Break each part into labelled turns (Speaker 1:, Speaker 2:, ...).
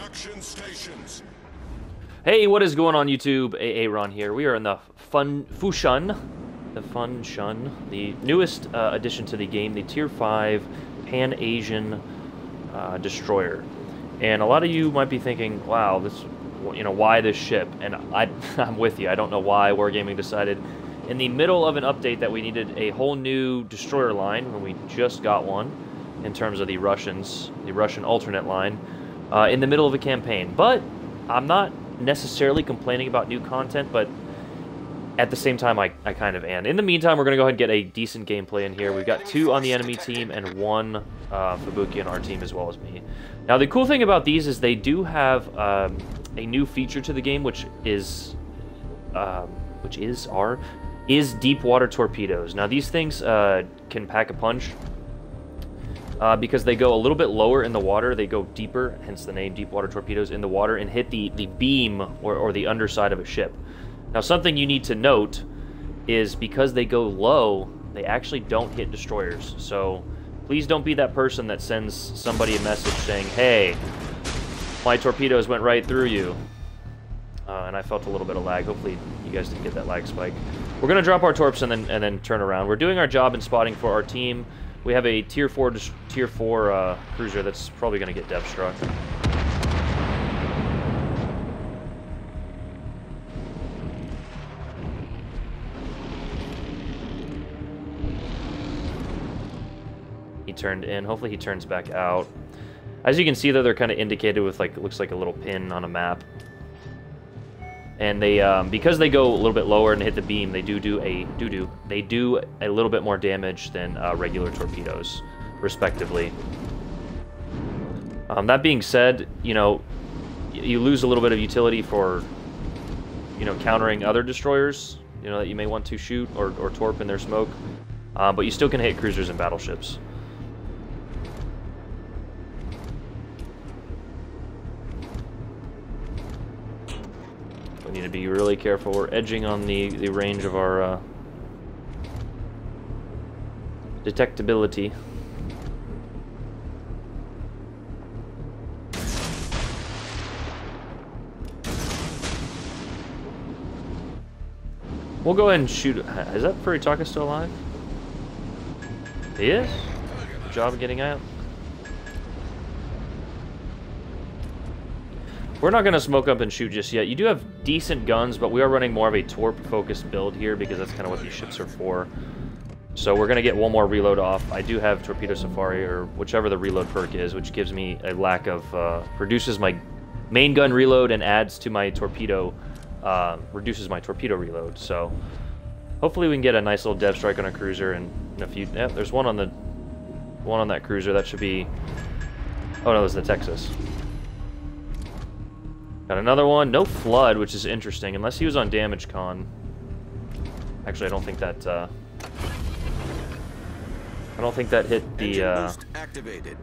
Speaker 1: Production stations.
Speaker 2: Hey, what is going on YouTube? Aaron here. We are in the Fushun, the newest addition to the game, the Tier 5 Pan-Asian destroyer. And a lot of you might be thinking, wow, this, why this ship? And I'm with you. I don't know why Wargaming decided in the middle of an update that we needed a whole new destroyer line when we just got one in terms of the Russian alternate line in the middle of a campaign. But I'm not necessarily complaining about new content, but at the same time I kind of am. In the meantime, we're going to go ahead and get a decent gameplay in here. We've got 2 on the enemy team and 1 Fubuki on our team as well as me. Now the cool thing about these is they do have a new feature to the game, which is deep water torpedoes. Now these things can pack a punch. Because they go a little bit lower in the water, they go deeper, hence the name deep water torpedoes, in the water and hit the beam or the underside of a ship. Now something you need to note is because they go low, they actually don't hit destroyers. So please don't be that person that sends somebody a message saying, hey, my torpedoes went right through you. And I felt a little bit of lag. Hopefully you guys didn't get that lag spike. We're going to drop our torps and then turn around. We're doing our job in spotting for our team. We have a Tier 4 cruiser that's probably going to get depth struck. He turned in. Hopefully he turns back out. As you can see, though, they're kind of indicated with, like, it looks like a little pin on a map. And they, because they go a little bit lower and hit the beam, they do a little bit more damage than regular torpedoes, respectively. That being said, you lose a little bit of utility for, countering other destroyers, that you may want to shoot or torp in their smoke, but you still can hit cruisers and battleships. We need to be really careful. We're edging on the range of our detectability. We'll go ahead and shoot. Is that Furitaka still alive? He is? Good job of getting out. We're not going to smoke up and shoot just yet. You do have decent guns, but we are running more of a torp-focused build here because that's kind of what these ships are for. So we're going to get one more reload off. I do have Torpedo Safari, or whichever the reload perk is, which gives me a lack of... reduces my main gun reload and adds to my torpedo... reduces my torpedo reload. So hopefully we can get a nice little depth strike on a cruiser and a few... Yeah, there's one on that cruiser. That should be... Oh no, that's the Texas. Got another one. No flood, which is interesting, unless he was on damage con. Actually, I don't think that hit the
Speaker 1: Boost activated.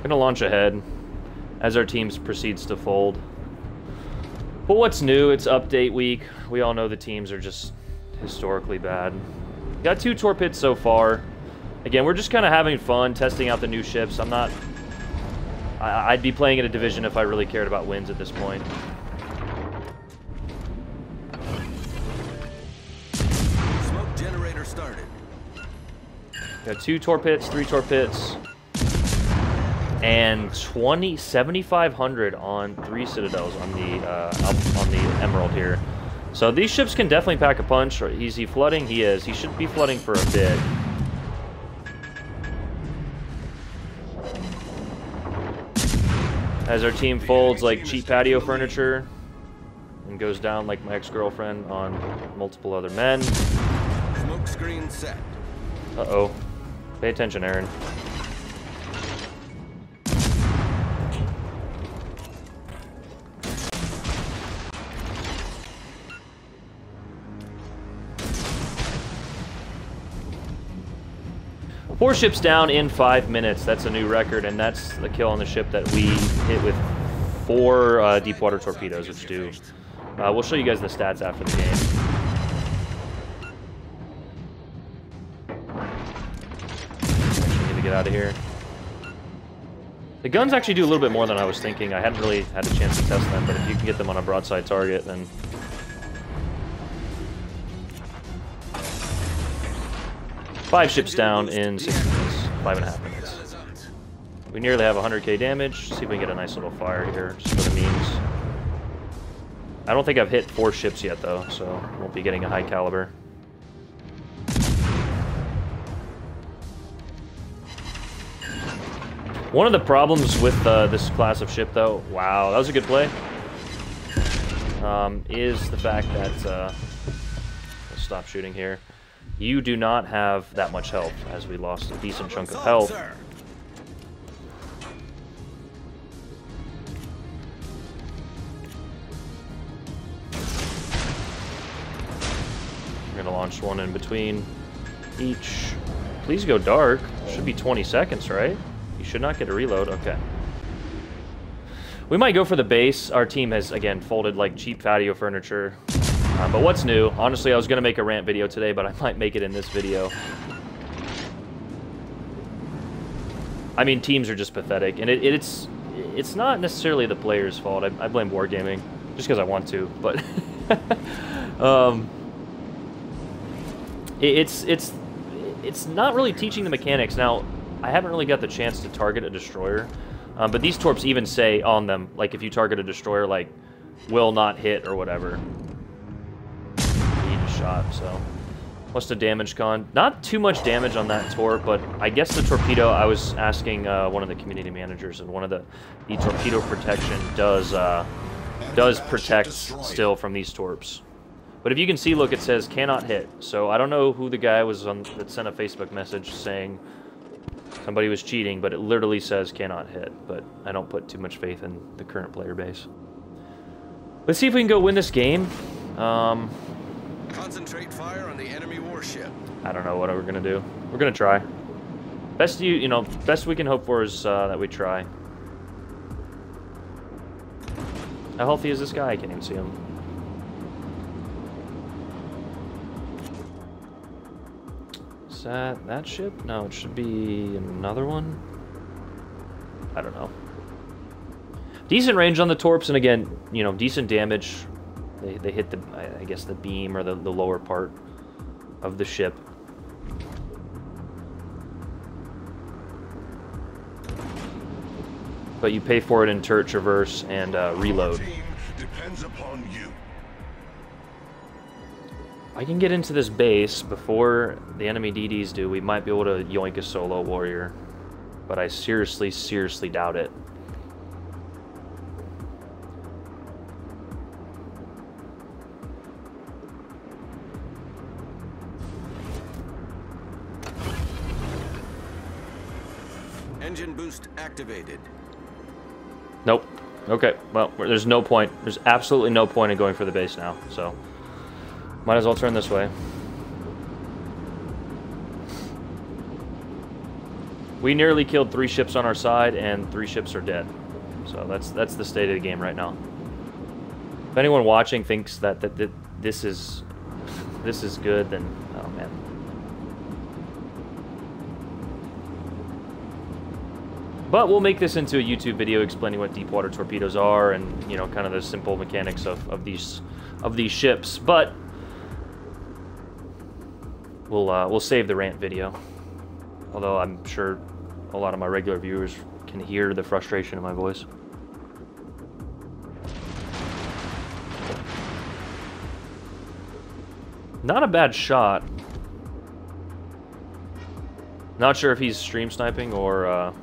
Speaker 2: Gonna launch ahead as our team proceeds to fold. But what's new? It's update week. We all know the teams are just historically bad. Got 2 torp hits so far. Again, we're just kind of having fun, testing out the new ships. I'd be playing in a division if I really cared about wins at this point.
Speaker 1: Smoke generator started.
Speaker 2: Got 2 torp hits, 3 torp hits. And 7,500 on 3 Citadels on the Emerald here. So these ships can definitely pack a punch. Is he flooding? He is. He should be flooding for a bit. As our team folds like cheap patio furniture and goes down like my ex-girlfriend on multiple other men.
Speaker 1: Smoke screen set.
Speaker 2: Uh-oh. Pay attention, Aaron. 4 ships down in 5 minutes. That's a new record, and that's the kill on the ship that we hit with 4 deep water torpedoes, which do. We'll show you guys the stats after the game. Need to get out of here. The guns actually do a little bit more than I was thinking. I hadn't really had a chance to test them, but if you can get them on a broadside target, then... 5 ships down in 6 minutes. 5.5 minutes. We nearly have 100k damage. See if we can get a nice little fire here, just for the memes. I don't think I've hit 4 ships yet, though, so won't be getting a high caliber. One of the problems with this class of ship, though, wow, that was a good play, is the fact that, let's stop shooting here, you do not have that much health, as we lost a decent chunk of health. We're going to launch one in between each. Please go dark. Should be 20 seconds, right? You should not get a reload. Okay. We might go for the base. Our team has, again, folded like cheap patio furniture. But what's new? Honestly, I was going to make a rant video today, but I might make it in this video. I mean, teams are just pathetic. And it's not necessarily the players' fault. I blame Wargaming, just because I want to. But it's not really teaching the mechanics. Now, I haven't really got the chance to target a destroyer, but these torps even say on them, like if you target a destroyer, like, will not hit or whatever. He just shot, so. What's the damage con? Not too much damage on that torp, but I guess the torpedo, I was asking one of the community managers, and one of the torpedo protection does protect still from these torps. But if you can see, look, it says cannot hit. So I don't know who the guy was on that sent a Facebook message saying somebody was cheating, but it literally says cannot hit. But I don't put too much faith in the current player base. Let's see if we can go win this game.
Speaker 1: Concentrate fire on the enemy warship.
Speaker 2: I don't know what we're gonna do. We're gonna try. Best best we can hope for is that we try. How healthy is this guy? I can't even see him. Is that ship? No, it should be another one. I don't know. Decent range on the torps, and again, decent damage. They hit the, I guess, the beam or the lower part of the ship. But you pay for it in turret traverse and reload.
Speaker 1: Depends upon you.
Speaker 2: I can get into this base before the enemy DDs do. We might be able to yoink a solo warrior, but I seriously, seriously doubt it.
Speaker 1: Engine boost activated.
Speaker 2: Nope. Okay, well, there's no point. There's absolutely no point in going for the base now, so might as well turn this way. We nearly killed 3 ships on our side, and 3 ships are dead. So that's the state of the game right now. If anyone watching thinks that this is good, then oh man. But we'll make this into a YouTube video explaining what deep water torpedoes are and kind of the simple mechanics of these ships. But we'll save the rant video. Although I'm sure a lot of my regular viewers can hear the frustration in my voice. Not a bad shot. Not sure if he's stream sniping or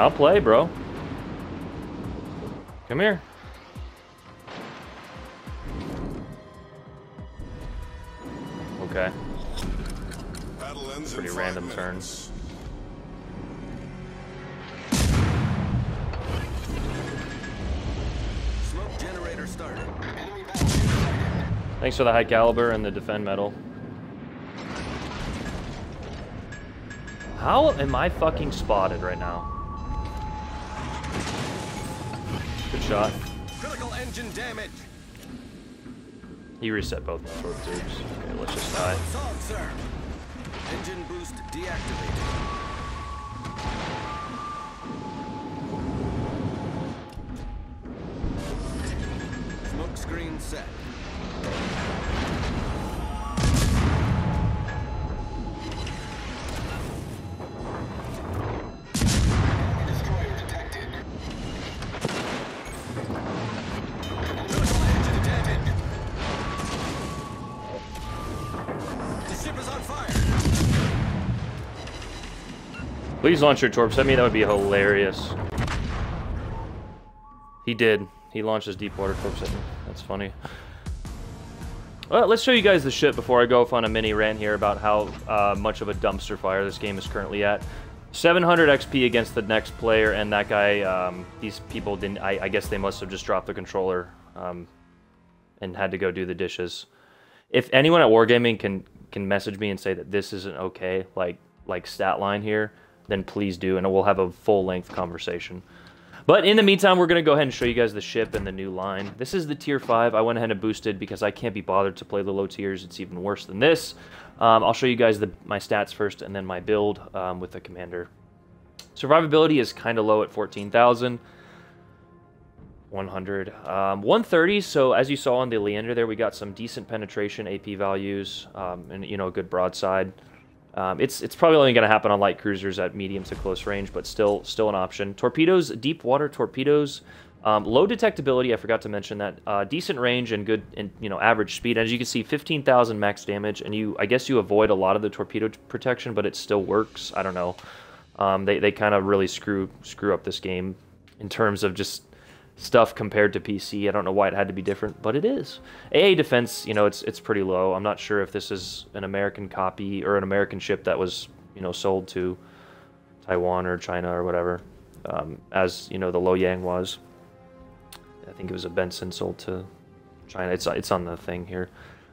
Speaker 2: I'll play, bro. Come here. Okay. Pretty random turn.
Speaker 1: Smoke generator started.
Speaker 2: Thanks for the high caliber and the defend medal. How am I fucking spotted right now? Good shot.
Speaker 1: Critical engine damage.
Speaker 2: He reset both my sword tubes. Okay, let's just die.
Speaker 1: Solved, sir. Engine boost deactivated. Smoke screen set. Destroyer detected. Critical engine damage. The ship is on fire.
Speaker 2: Please launch your torps at me. That would be hilarious. He did. He launched his deep water torps at me. That's funny. Well, let's show you guys the ship before I go off on a mini rant here about how much of a dumpster fire this game is currently at. 700 XP against the next player, and that guy, these people didn't, I guess they must have just dropped the controller and had to go do the dishes. If anyone at Wargaming can message me and say that this isn't okay, like stat line here, then please do, and we'll have a full-length conversation. But in the meantime, we're going to go ahead and show you guys the ship and the new line. This is the Tier 5. I went ahead and boosted because I can't be bothered to play the low tiers. It's even worse than this. I'll show you guys my stats first and then my build with the commander. Survivability is kind of low at 14,000. 100. 130, so as you saw on the Leander there, we got some decent penetration AP values and, you know, a good broadside. It's probably only going to happen on light cruisers at medium to close range, but still an option. Torpedoes, deep water torpedoes, low detectability. I forgot to mention that. Decent range and good, and you know, average speed. As you can see, 15,000 max damage, and I guess you avoid a lot of the torpedo protection, but it still works. I don't know. They kind of really screw up this game in terms of just stuff compared to PC. I don't know why it had to be different, but it is. AA defense, you know, it's pretty low. I'm not sure if this is an American copy or an American ship that was, you know, sold to Taiwan or China or whatever, as, you know, the Loyang was. I think it was a Benson sold to China. It's on the thing here.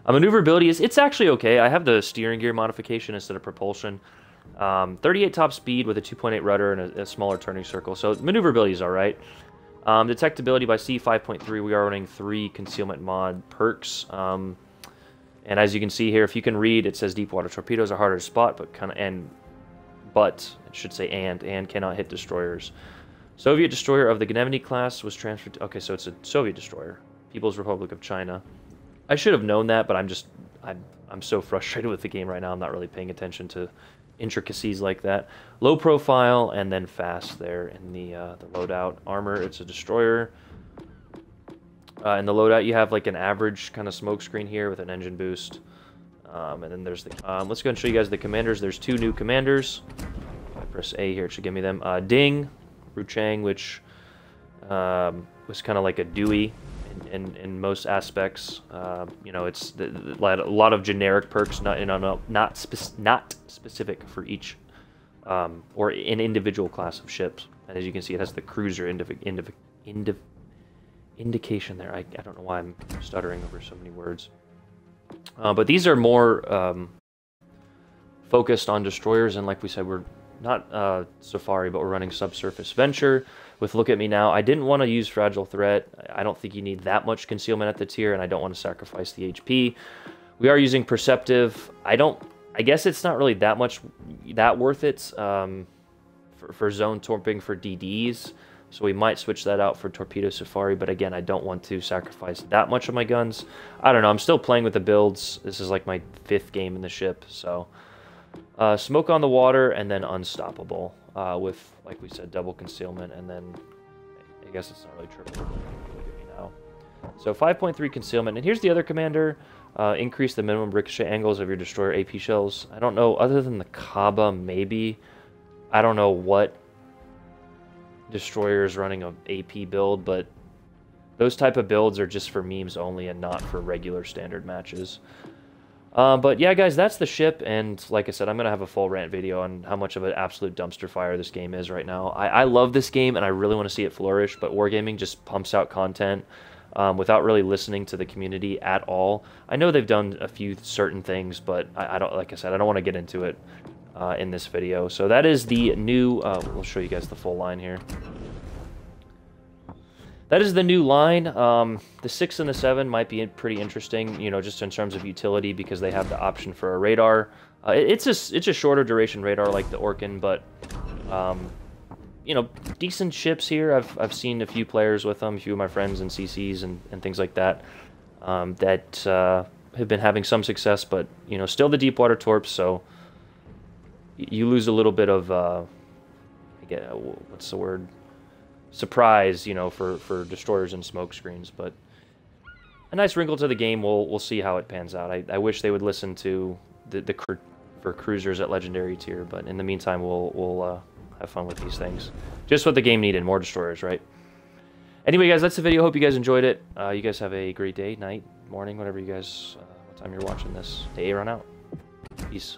Speaker 2: Maneuverability it's actually okay. I have the steering gear modification instead of propulsion. 38 top speed with a 2.8 rudder and a smaller turning circle, so maneuverability is all right. Detectability by sea 5.3. We are running 3 concealment mod perks, and as you can see here, if you can read, it says deep water torpedoes are harder to spot, but it should say and cannot hit destroyers. Soviet destroyer of the Gnemini class was transferred to, okay, so it's a Soviet destroyer, People's Republic of China. I should have known that, but I'm so frustrated with the game right now. I'm not really paying attention to intricacies like that. Low profile and then fast there in the loadout. Armor, it's a destroyer. In the loadout, you have like an average kind of smoke screen here with an engine boost. And then there's the... let's go and show you guys the commanders. There's 2 new commanders. If I press A here, it should give me them. Ding, Ruchang, which was kind of like a Dewey in most aspects. You know, it's a lot of generic perks, not specific for each or an individual class of ships. And as you can see, it has the cruiser indication there. I don't know why I'm stuttering over so many words. But these are more focused on destroyers, and like we said, we're not Safari, but we're running Subsurface Venture with Look at Me Now. I didn't want to use Fragile Threat. I don't think you need that much concealment at the tier, and I don't want to sacrifice the HP. We are using Perceptive. I guess it's not really that worth it for zone torping for DDs, so we might switch that out for Torpedo Safari, but again, I don't want to sacrifice that much of my guns. I don't know, I'm still playing with the builds. This is like my 5th game in the ship, so... Smoke on the water, and then Unstoppable, with, like we said, double concealment, and then, I guess it's not really triple, look at me now. So 5.3 concealment, and here's the other commander. Increase the minimum ricochet angles of your destroyer AP shells. I don't know, other than the Kaba, maybe. I don't know what destroyer is running an AP build, but those type of builds are just for memes only and not for regular standard matches. But yeah, guys, that's the ship, and like I said, I'm gonna have a full rant video on how much of an absolute dumpster fire this game is right now. I love this game, and I really want to see it flourish, but Wargaming just pumps out content without really listening to the community at all. I know they've done a few certain things, but I don't, like I said, I don't want to get into it in this video. So that is the new, we'll show you guys the full line here. That is the new line. The 6 and the 7 might be pretty interesting, you know, just in terms of utility, because they have the option for a radar. It's a shorter duration radar like the Orkan, but you know, decent ships here. I've seen a few players with them, a few of my friends in CCs and things like that, that have been having some success, but you know, still the deep water torps, so you lose a little bit of what's the word? Surprise, you know, for destroyers and smoke screens, but a nice wrinkle to the game. We'll see how it pans out. I wish they would listen to the for cruisers at legendary tier, but in the meantime, we'll have fun with these things. Just what the game needed, more destroyers, right? Anyway, guys, that's the video. Hope you guys enjoyed it. You guys have a great day, night, morning, whatever you guys, what time you're watching this. Aaron out. Peace.